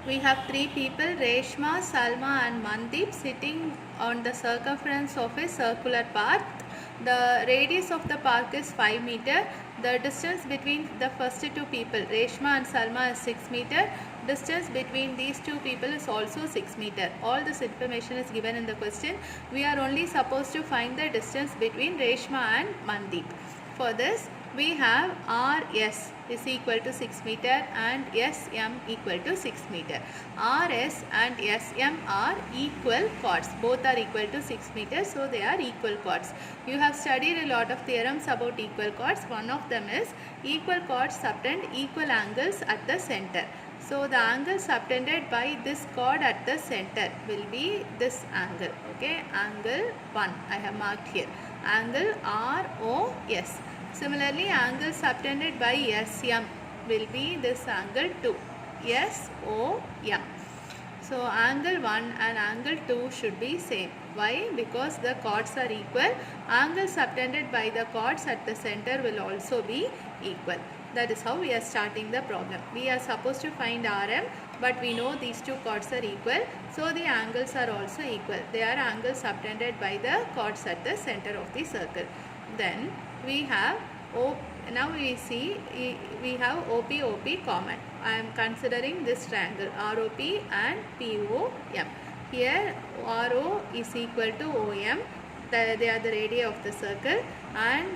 We have three people, Reshma, Salma and Mandeep, sitting on the circumference of a circular path. The radius of the path is 5 meter. The distance between the first two people, Reshma and Salma, is 6 meter. Distance between these two people is also 6 meter. All this information is given in the question. We are only supposed to find the distance between Reshma and Mandeep. For this, we have RS is equal to 6 meter and SM equal to 6 meter. RS and SM are equal chords. Both are equal to 6 meter, so they are equal chords. You have studied a lot of theorems about equal chords. One of them is equal chords subtend equal angles at the center. So the angle subtended by this chord at the center will be this angle. Okay, angle 1 I have marked here. Angle ROS. Similarly, angle subtended by SM will be this angle 2, SOM. So angle 1 and angle 2 should be same. Why? Because the chords are equal. Angle subtended by the chords at the center will also be equal. That is how we are starting the problem. We are supposed to find RM, but we know these two chords are equal, so the angles are also equal. They are angles subtended by the chords at the center of the circle. Then we have now we see we have OP common. I am considering this triangle ROP and POM. Here RO is equal to OM. They are the radii of the circle, and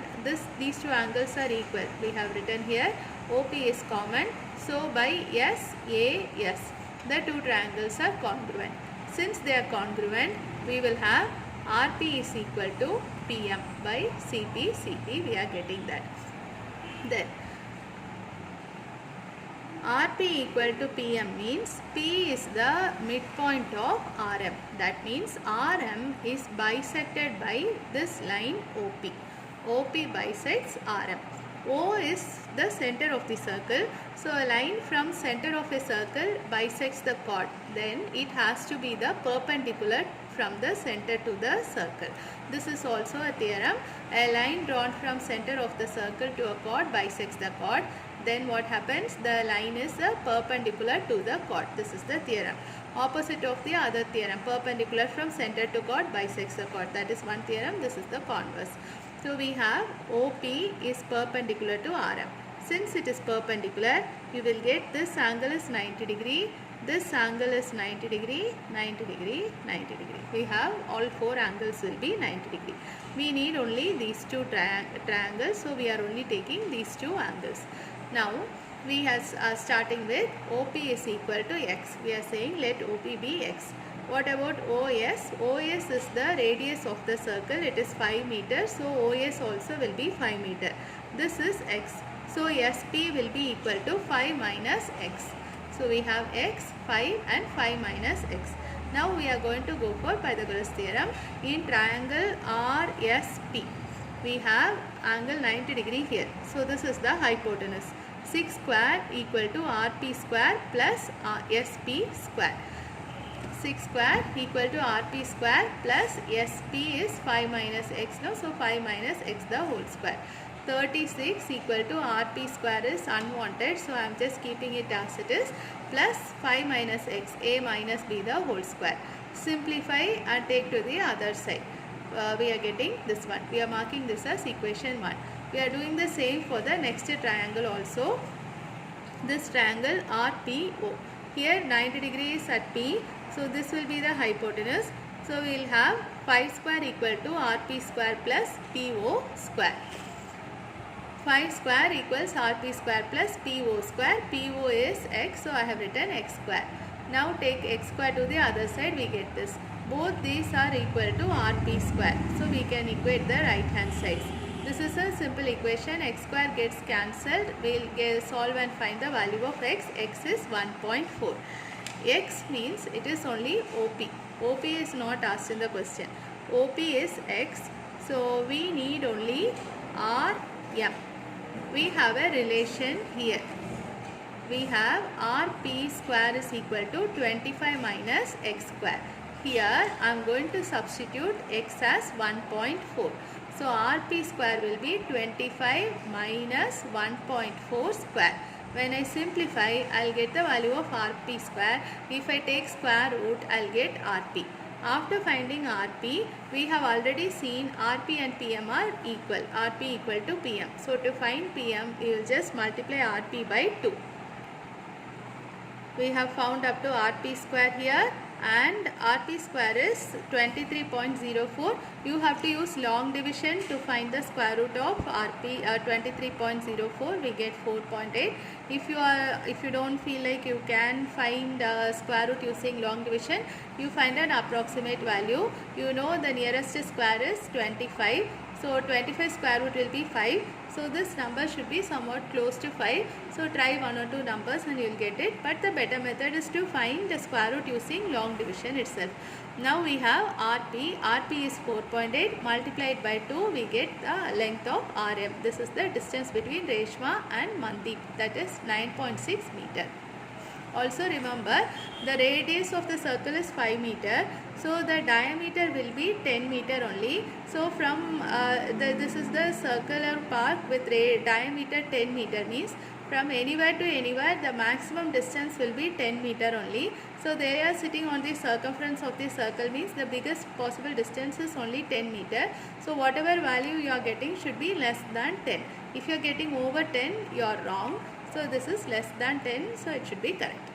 these two angles are equal. We have written here OP is common, so by SAS the two triangles are congruent. Since they are congruent, we will have RP is equal to PM by CP. We are getting that. Then RP equal to PM means P is the midpoint of RM. That means RM is bisected by this line OP. OP bisects RM. O is the center of the circle. So a line from center of a circle bisects the chord. Then it has to be the perpendicular from the center to the circle. This is also a theorem. A line drawn from center of the circle to a chord bisects the chord. Then what happens? The line is perpendicular to the chord. This is the theorem. Opposite of the other theorem, perpendicular from center to chord bisects the chord. That is one theorem. This is the converse. So we have OP is perpendicular to RM. Since it is perpendicular, you will get this angle is 90 degree, this angle is 90 degree, 90 degree, 90 degree. We have all four angles will be 90 degree. We need only these two triangles, so we are only taking these two angles. Now we are starting with OP is equal to X. We are saying let OP be X. What about OS? OS is the radius of the circle. It is 5 meters. So OS also will be 5 meter. This is X. So SP will be equal to 5 minus X. So we have X, 5 and 5 minus X. Now we are going to go for Pythagoras theorem. In triangle RSP, we have angle 90 degree here. So this is the hypotenuse. 6 square equal to RP square plus SP square. 6 square equal to RP square plus SP is 5 minus X now. So 5 minus X the whole square. 36 equal to RP square is unwanted. So I am just keeping it as it is. Plus 5 minus X, A minus B the whole square. Simplify and take to the other side. We are getting this one. We are marking this as equation 1. We are doing the same for the next triangle also. This triangle RPO. Here 90 degrees at P. So this will be the hypotenuse. So we will have 5 square equal to RP square plus PO square. 5 square equals RP square plus PO square. PO is X. So I have written X square. Now take X square to the other side. We get this. Both these are equal to RP square. So we can equate the right hand sides. This is a simple equation. X square gets cancelled. We will solve and find the value of X. X is 1.4. X means it is only OP. OP is not asked in the question. OP is X. So we need only RM. We have a relation here. We have RP square is equal to 25 minus X square. Here I am going to substitute X as 1.4. So RP square will be 25 minus 1.4 square. When I simplify, I'll get the value of rp square. If I take square root, I'll get rp. After finding rp, we have already seen rp and pm are equal. Rp equal to pm. So to find pm, we will just multiply rp by 2. We have found up to rp square here, and rp square is 23.04. You have to use long division to find the square root of rp. 23.04, we get 4.8. If you don't feel like you can find square root using long division, you find an approximate value. You know the nearest square is 25. So 25 square root will be 5. So this number should be somewhat close to 5. So try one or two numbers and you will get it. But the better method is to find the square root using long division itself. Now we have rp. rp is 4.8. Multiplied by 2, we get the length of rm. This is the distance between Reshma and Mandeep, that is 9.6 meter. Also remember, the radius of the circle is 5 meter. So the diameter will be 10 meter only. So from this is the circular park with diameter 10 meter, means from anywhere to anywhere the maximum distance will be 10 meter only. So they are sitting on the circumference of the circle, means the biggest possible distance is only 10 meter. So whatever value you are getting should be less than 10. If you are getting over 10, you are wrong. So this is less than 10, so it should be correct.